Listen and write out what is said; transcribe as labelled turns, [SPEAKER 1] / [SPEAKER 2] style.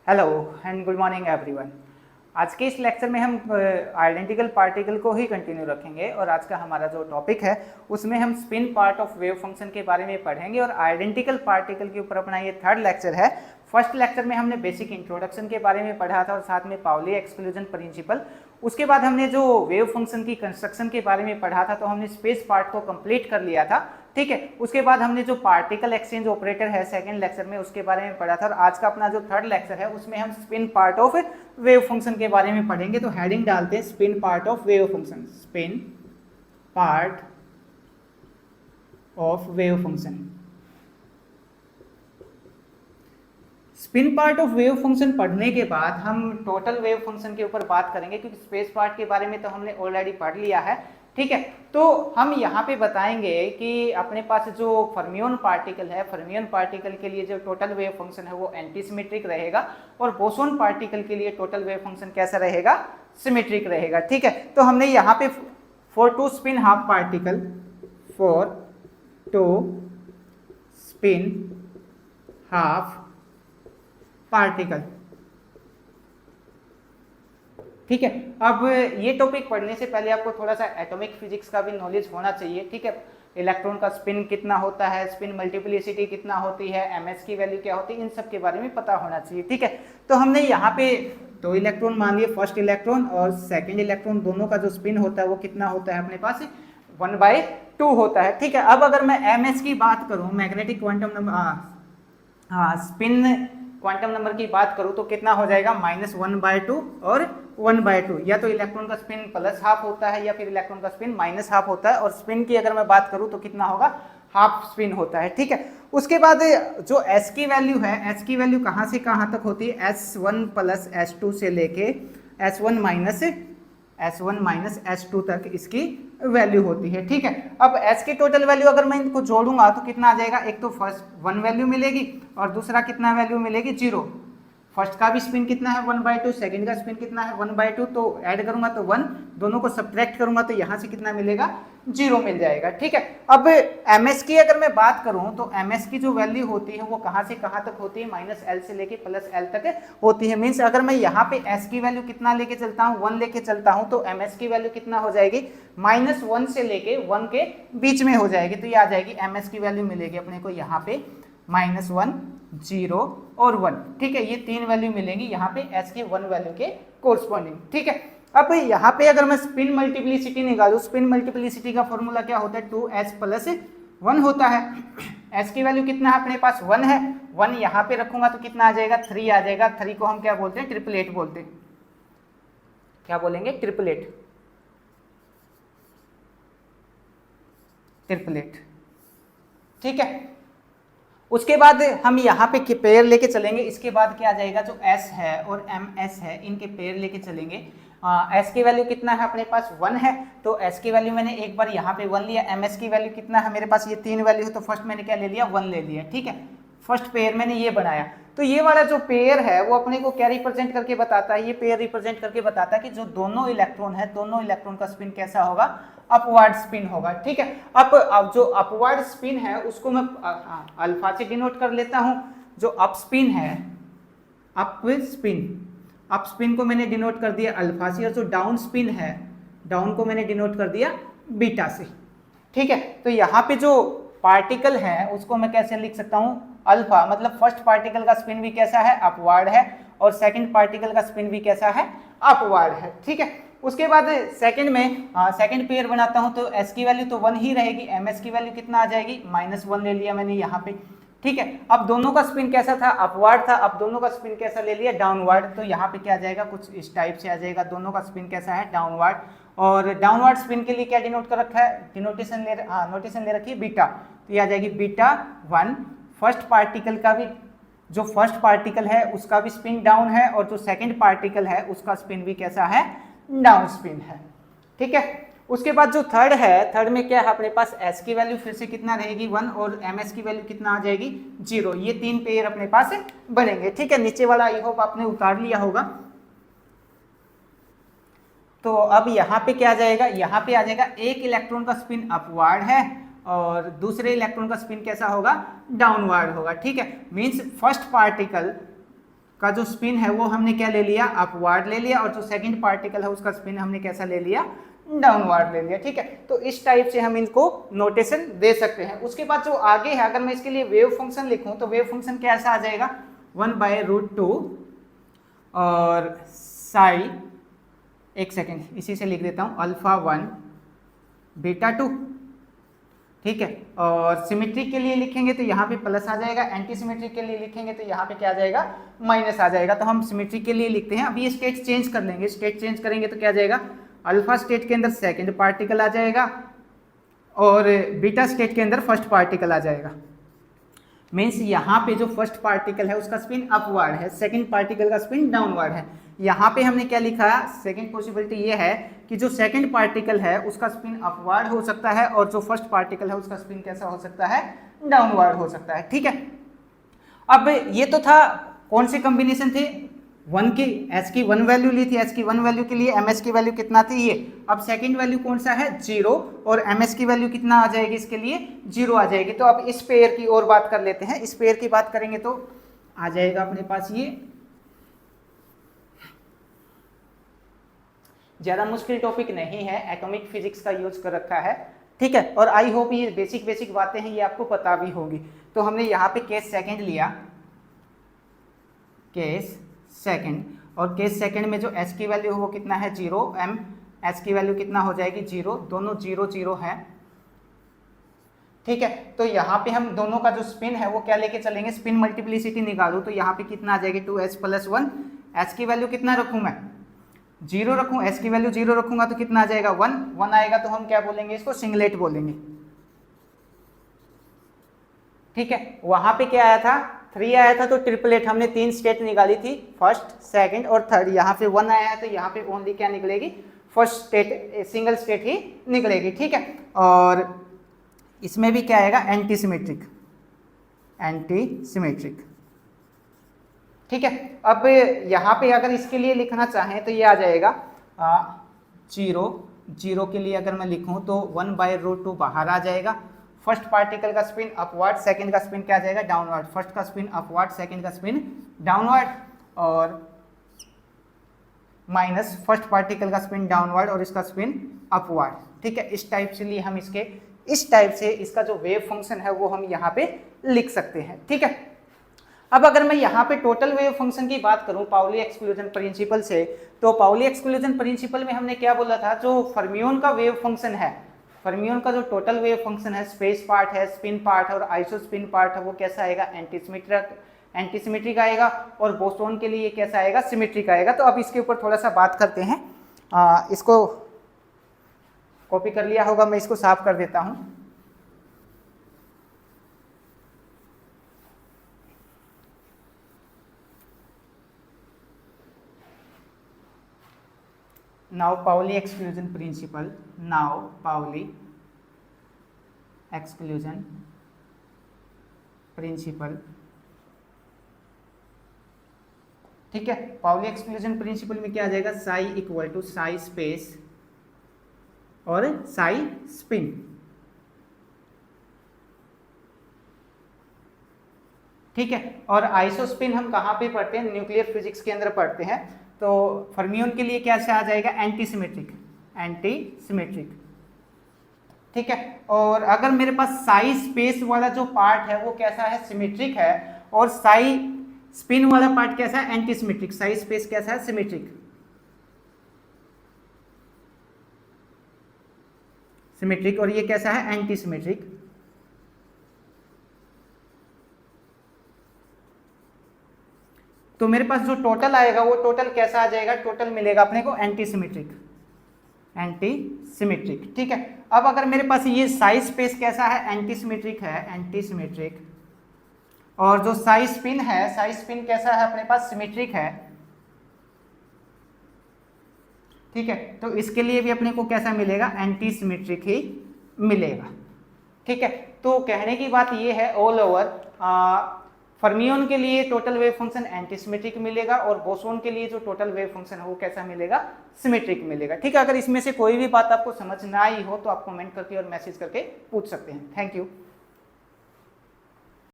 [SPEAKER 1] Hello and good morning everyone. आज के इस लेक्चर में हम आइडेंटिकल पार्टिकल को ही कंटिन्यू रखेंगे और आज का हमारा जो टॉपिक है उसमें हम spin part of wave function के बारे में पढ़ेंगे और आइडेंटिकल पार्टिकल के ऊपर अपना ये थर्ड लेक्चर है। फर्स्ट लेक्चर में हमने बेसिक इंट्रोडक्शन के बारे में पढ़ा था और साथ में पाउली एक्सक्लूजन प्रिंसिपल। उसके बाद हमने जो वेव फंक्शन की कंस्ट्रक्शन के बारे में पढ़ा था तो हमने स्पेस पार्ट को कंप्लीट कर लिया था, ठीक है। उसके बाद हमने जो पार्टिकल एक्सचेंज ऑपरेटर है सेकंड लेक्चर में उसके बारे में पढ़ा था और आज का अपना जो थर्ड लेक्चर है उसमें हम spin part of wave function के बारे में पढ़ेंगे। तो हेडिंग डालते हैं spin part of wave function, spin part of wave function. Spin part of wave function पढ़ने के बाद हम टोटल वेव फंक्शन के ऊपर बात करेंगे क्योंकि स्पेस पार्ट के बारे में तो हमने ऑलरेडी पढ़ लिया है, ठीक है। तो हम यहाँ पे बताएंगे कि अपने पास जो फर्मियन पार्टिकल है, फर्मियन पार्टिकल के लिए जो टोटल वेव फंक्शन है वो एंटीसिमेट्रिक रहेगा और बोसोन पार्टिकल के लिए टोटल वेव फंक्शन कैसा रहेगा, सिमेट्रिक रहेगा, ठीक है। तो हमने यहाँ पे for two spin half particle, for two spin half particle, ठीक है। अब ये टॉपिक पढ़ने से पहले आपको थोड़ा सा एटॉमिक फिजिक्स का भी नॉलेज होना चाहिए, ठीक है। इलेक्ट्रॉन का स्पिन कितना होता है, स्पिन मल्टीप्लिसिटी कितना होती है, एमएस की वैल्यू क्या होती है, इन सब के बारे में पता होना चाहिए, ठीक है। तो हमने यहाँ पे दो इलेक्ट्रॉन मान लिए, फर्स्ट इलेक्ट्रॉन और सेकेंड इलेक्ट्रॉन, दोनों का जो स्पिन होता है वो कितना होता है अपने पास 1/2 होता है, ठीक है। अब अगर मैं एमएस की बात करूँ, magnetic quantum number, spin quantum number की बात करूं तो कितना हो जाएगा -1/2 और 1/2, या तो इलेक्ट्रॉन का स्पिन प्लस हाफ होता है या फिर इलेक्ट्रॉन का स्पिन माइनस हाफ होता है। और स्पिन की अगर मैं बात करूं तो कितना होगा, हाफ स्पिन होता है, ठीक है। उसके बाद जो एस की वैल्यू है, एस की वैल्यू कहां से कहां तक होती है, S1 + S2 से लेके S1 माइनस S2 तक इसकी वैल्यू होती है, ठीक है। अब S की टोटल वैल्यू अगर मैं इनको जोड़ूंगा तो कितना आ जाएगा, एक तो फर्स्ट 1 वैल्यू मिलेगी और दूसरा कितना वैल्यू मिलेगी 0। फर्स्ट का भी स्पिन कितना है 1/2, सेकंड का स्पिन कितना है 1/2, तो ऐड करूंगा तो 1, दोनों को सब्ट्रैक्ट करूंगा तो यहाँ से कितना मिलेगा 0 मिल जाएगा, ठीक है। अब एमएस की अगर मैं बात करूं तो एमएस की जो वैल्यू होती है वो कहाँ से कहाँ तक होती है, -L से लेके +L तक होती है। मीन्स अगर मैं यहाँ पे S की वैल्यू कितना लेके चलता हूँ, 1 लेके चलता हूँ, तो एमएस की वैल्यू कितना हो जाएगी, -1 से लेके 1 के बीच में हो जाएगी। तो ये आ जाएगी एमएस की वैल्यू मिलेगी अपने को यहाँ पे -1, 0 और 1, ठीक है। ये तीन वैल्यू मिलेंगी यहाँ पे S की 1 वैल्यू के कोरस्पॉन्डिंग, ठीक है। अब यहाँ पे अगर मैं स्पिन मल्टीप्लिसिटी निकालूं, स्पिन मल्टीप्लिसिटी का फॉर्मूला क्या होता है, 2S + 1 होता है। S की वैल्यू कितना है अपने पास 1 है, 1 यहाँ पे रखूंगा तो कितना आ जाएगा 3 आ जाएगा। 3 को हम क्या बोलते हैं, ट्रिपलेट बोलते हैं। क्या बोलेंगे, ट्रिपलेट, ट्रिपलेट, ठीक है। उसके बाद हम यहाँ पे पेयर लेके चलेंगे। इसके बाद क्या आ जाएगा, जो S है और MS है इनके पेयर लेके चलेंगे। S की वैल्यू कितना है अपने पास 1 है, तो S की वैल्यू मैंने एक बार यहाँ पे 1 लिया। MS की वैल्यू कितना है मेरे पास, ये 3 वैल्यू है, तो फर्स्ट मैंने क्या ले लिया, 1 ले लिया, ठीक है। फर्स्ट पेयर मैंने ये बनाया। तो ये वाला जो पेयर है वो अपने को क्या रिप्रेजेंट करके बताता है, ये पेयर रिप्रेजेंट करके बताता है कि जो दोनों इलेक्ट्रॉन है, दोनों इलेक्ट्रॉन का स्पिन कैसा होगा, अपवर्ड स्पिन होगा, ठीक है। अब जो अपवर्ड स्पिन है उसको मैं अल्फा से डिनोट कर लेता हूं। जो अप स्पिन है, अप स्पिन को मैंने डिनोट कर दिया अल्फा से, और जो डाउन स्पिन है, डाउन को मैंने डिनोट कर दिया बीटा से, ठीक है। तो यहाँ पे जो पार्टिकल है उसको मैं कैसे लिख सकता हूँ, अल्फा, मतलब फर्स्ट पार्टिकल का स्पिन भी कैसा है, अपवर्ड है, और सेकंड पार्टिकल का स्पिन भी कैसा है, अपवर्ड है, ठीक है। उसके बाद सेकंड में सेकंड पेयर बनाता हूं तो S की वैल्यू तो 1 ही रहेगी, MS की वैल्यू कितना आ जाएगी, -1 ले लिया मैंने यहाँ पे, ठीक है। अब दोनों का स्पिन कैसा था, अपवर्ड था, अब दोनों का स्पिन कैसा ले लिया, डाउनवर्ड। तो यहाँ पे क्या आ जाएगा, कुछ इस टाइप से आ जाएगा, दोनों का स्पिन कैसा है, डाउनवर्ड। और डाउनवर्ड स्पिन के लिए क्या डिनोट कर रखा है, नोटेशन ले रखी है बीटा, तो ये आ जाएगी β1। फर्स्ट पार्टिकल का भी, जो फर्स्ट पार्टिकल है उसका भी स्पिन डाउन है और जो सेकंड पार्टिकल है उसका स्पिन भी कैसा है, डाउन स्पिन है, ठीक है। उसके बाद जो थर्ड है, थर्ड में क्या है अपने पास, S की वैल्यू फिर से कितना रहेगी 1 और MS की वैल्यू कितना आ जाएगी 0। ये तीन पेयर अपने पास बनेंगे, ठीक है। नीचे वाला आई होप आपने उतार लिया होगा। तो अब यहाँ पे क्या आ जाएगा, यहाँ पे आ जाएगा एक इलेक्ट्रॉन का स्पिन अपवर्ड है और दूसरे इलेक्ट्रॉन का स्पिन कैसा होगा, डाउनवर्ड होगा, ठीक है। मींस फर्स्ट पार्टिकल का जो स्पिन है वो हमने क्या ले लिया, अपवर्ड ले लिया, और जो सेकंड पार्टिकल है उसका स्पिन हमने कैसा ले लिया, डाउनवर्ड ले लिया। ठीक है, तो इस टाइप से हम इनको नोटेशन दे सकते हैं। उसके बाद जो आगे है, अगर मैं इसके लिए वेव फंक्शन लिखूं तो वेव फंक्शन कैसा आ जाएगा, 1/√2 और साई, एक सेकेंड इसी से लिख देता हूं, α1 β2। ठीक है, और सिमेट्रिक के लिए लिखेंगे तो यहाँ पे प्लस आ जाएगा, एंटी सिमेट्रिक के लिए लिखेंगे तो यहाँ पे क्या आ जाएगा, माइनस आ जाएगा। तो हम सिमेट्रिक के लिए लिखते हैं। अब ये स्टेट चेंज कर लेंगे, स्टेट चेंज करेंगे तो क्या आ जाएगा, अल्फा स्टेट के अंदर सेकंड पार्टिकल आ जाएगा और बीटा स्टेट के अंदर फर्स्ट पार्टिकल आ जाएगा। मीन्स यहाँ पे जो फर्स्ट पार्टिकल है उसका स्पिन अपवर्ड है, सेकंड पार्टिकल का स्पिन डाउनवर्ड है। यहाँ पे हमने क्या लिखा, सेकंड पॉसिबिलिटी ये है कि जो सेकंड पार्टिकल है उसका स्पिन अपवर्ड हो सकता है और जो फर्स्ट पार्टिकल है उसका स्पिन कैसा हो सकता है, डाउनवर्ड हो सकता है। ठीक है, अब ये तो था कौन से कॉम्बिनेशन थे, वन की एस की वन वैल्यू ली थी, एस की वन वैल्यू के लिए एम एस की वैल्यू कितना थी ये। अब सेकंड वैल्यू कौन सा है, 0, और एम एस की वैल्यू कितना आ जाएगी इसके लिए, 0 आ जाएगी। तो अब इस पेयर की और बात कर लेते हैं। इस पेयर की बात करेंगे तो आ जाएगा अपने पास ये, ज़्यादा मुश्किल टॉपिक नहीं है, एटॉमिक फिजिक्स का यूज कर रखा है। ठीक है, और आई होप ये बेसिक बातें हैं ये आपको पता भी होगी। तो हमने यहाँ पे केस सेकंड लिया, केस सेकंड, और केस सेकंड में जो एस की वैल्यू है वो कितना है, 0, एम एस की वैल्यू कितना हो जाएगी, 0, दोनों 0 0 है। ठीक है, तो यहाँ पे हम दोनों का जो स्पिन है वो क्या लेके चलेंगे, स्पिन मल्टीप्लिसिटी निकालू तो यहाँ पे कितना आ जाएगी, 2s + 1, एस की वैल्यू कितना रखूँ मैं, 0 रखूँ, एस की वैल्यू 0 रखूंगा तो कितना आ जाएगा, 1 आएगा। तो हम क्या बोलेंगे, इसको सिंगलेट बोलेंगे। ठीक है, वहां पे क्या आया था, 3 आया था तो ट्रिपलेट, हमने 3 स्टेट निकाली थी, फर्स्ट सेकंड और थर्ड। यहाँ पे 1 आया है तो यहाँ पे ओनली क्या निकलेगी, फर्स्ट स्टेट, सिंगल स्टेट ही निकलेगी। ठीक है, और इसमें भी क्या आएगा, एंटी सिमेट्रिक, एंटी सिमेट्रिक। ठीक है, अब यहाँ पे अगर इसके लिए लिखना चाहें तो ये आ जाएगा 0 0 के लिए अगर मैं लिखूं तो 1/√2 बाहर आ जाएगा। फर्स्ट पार्टिकल का स्पिन अपवर्ड, सेकंड का स्पिन क्या आ जाएगा, डाउनवर्ड। फर्स्ट का स्पिन अपवर्ड, सेकंड का स्पिन डाउनवर्ड, और माइनस फर्स्ट पार्टिकल का स्पिन डाउनवर्ड और इसका स्पिन अपवर्ड। ठीक है, इस टाइप से लिए हम इसके, इस टाइप से इसका जो वेव फंक्शन है वो हम यहाँ पे लिख सकते हैं। ठीक है, अब अगर मैं यहाँ पे टोटल वेव फंक्शन की बात करूँ पाउली एक्सक्लूजन प्रिंसिपल से, तो पाउली एक्सक्लूजन प्रिंसिपल में हमने क्या बोला था, जो फर्मियोन का वेव फंक्शन है, फर्मियोन का जो टोटल वेव फंक्शन है, स्पेस पार्ट है, स्पिन पार्ट है और आइसोस्पिन पार्ट है, वो कैसा आएगा, एंटीसिमेट्रिक आएगा, और बोसोन के लिए कैसा आएगा, सिमेट्रिक आएगा। तो अब इसके ऊपर थोड़ा सा बात करते हैं। इसको कॉपी कर लिया होगा, मैं इसको साफ कर देता हूँ। Now Pauli exclusion principle, now Pauli exclusion principle। ठीक है, पाउली एक्सक्लूजन प्रिंसिपल में क्या आ जाएगा, psi equal to psi space और साई स्पिन। ठीक है, और आइसोस्पिन हम कहाँ पे पढ़ते हैं, न्यूक्लियर फिजिक्स के अंदर पढ़ते हैं। तो फर्मियोन के लिए क्या आ जाएगा, एंटीसिमेट्रिक, एंटीसिमेट्रिक। ठीक है, और अगर मेरे पास साई स्पेस वाला जो पार्ट है वो कैसा है, सिमेट्रिक है, और साई स्पिन वाला पार्ट कैसा है, एंटीसिमेट्रिक। साई स्पेस कैसा है, सिमेट्रिक, सिमेट्रिक, और ये कैसा है, एंटीसिमेट्रिक। तो मेरे पास जो टोटल आएगा वो टोटल कैसा आ जाएगा, टोटल मिलेगा अपने को एंटीसिमेट्रिक, एंटीसिमेट्रिक। ठीक है, अब अगर मेरे पास ये साई स्पेस कैसा है, एंटीसिमेट्रिक है, एंटीसिमेट्रिक, और जो साई स्पिन है, साई स्पिन कैसा है अपने पास, सिमेट्रिक है। ठीक है, तो इसके लिए भी अपने को कैसा मिलेगा, एंटीसिमेट्रिक ही मिलेगा। ठीक है, तो कहने की बात ये है, ऑल ओवर फर्मियोन के लिए टोटल वेव फंक्शन एंटीसिमेट्रिक मिलेगा, और बोसोन के लिए जो टोटल वेव फंक्शन है वो कैसा मिलेगा, सिमेट्रिक मिलेगा। ठीक है, अगर इसमें से कोई भी बात आपको समझ ना आई हो तो आप कमेंट करके और मैसेज करके पूछ सकते हैं। Thank you.